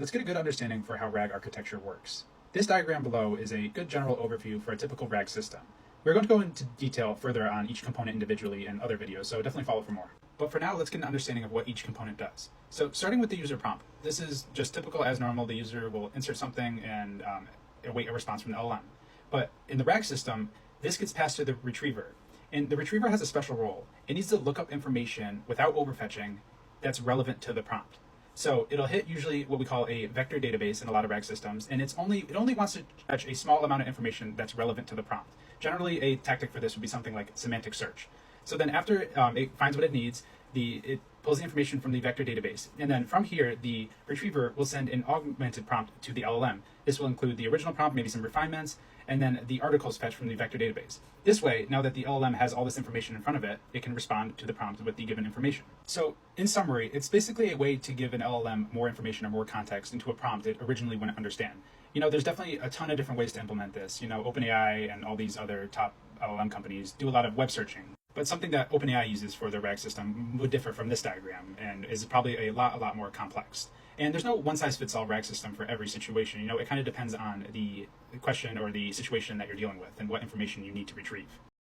Let's get a good understanding for how RAG architecture works. This diagram below is a good general overview for a typical RAG system. We're going to go into detail further on each component individually in other videos, so definitely follow for more. But for now, let's get an understanding of what each component does. So starting with the user prompt, this is just typical as normal. The user will insert something and await a response from the LLM. But in the RAG system, this gets passed to the retriever. And the retriever has a special role. It needs to look up information without overfetching that's relevant to the prompt. So it'll hit usually what we call a vector database in a lot of RAG systems, and it only wants to fetch a small amount of information that's relevant to the prompt. Generally, a tactic for this would be something like semantic search. So then after it finds what it needs, it pulls the information from the vector database. And then from here, the retriever will send an augmented prompt to the LLM. This will include the original prompt, maybe some refinements, and then the articles fetched from the vector database. This way, now that the LLM has all this information in front of it, it can respond to the prompt with the given information. So in summary, it's basically a way to give an LLM more information or more context into a prompt it originally wouldn't understand. There's definitely a ton of different ways to implement this. OpenAI and all these other top LLM companies do a lot of web searching. But something that OpenAI uses for their RAG system would differ from this diagram and is probably a lot more complex. And there's no one-size-fits-all RAG system for every situation. It kind of depends on the question or the situation that you're dealing with and what information you need to retrieve.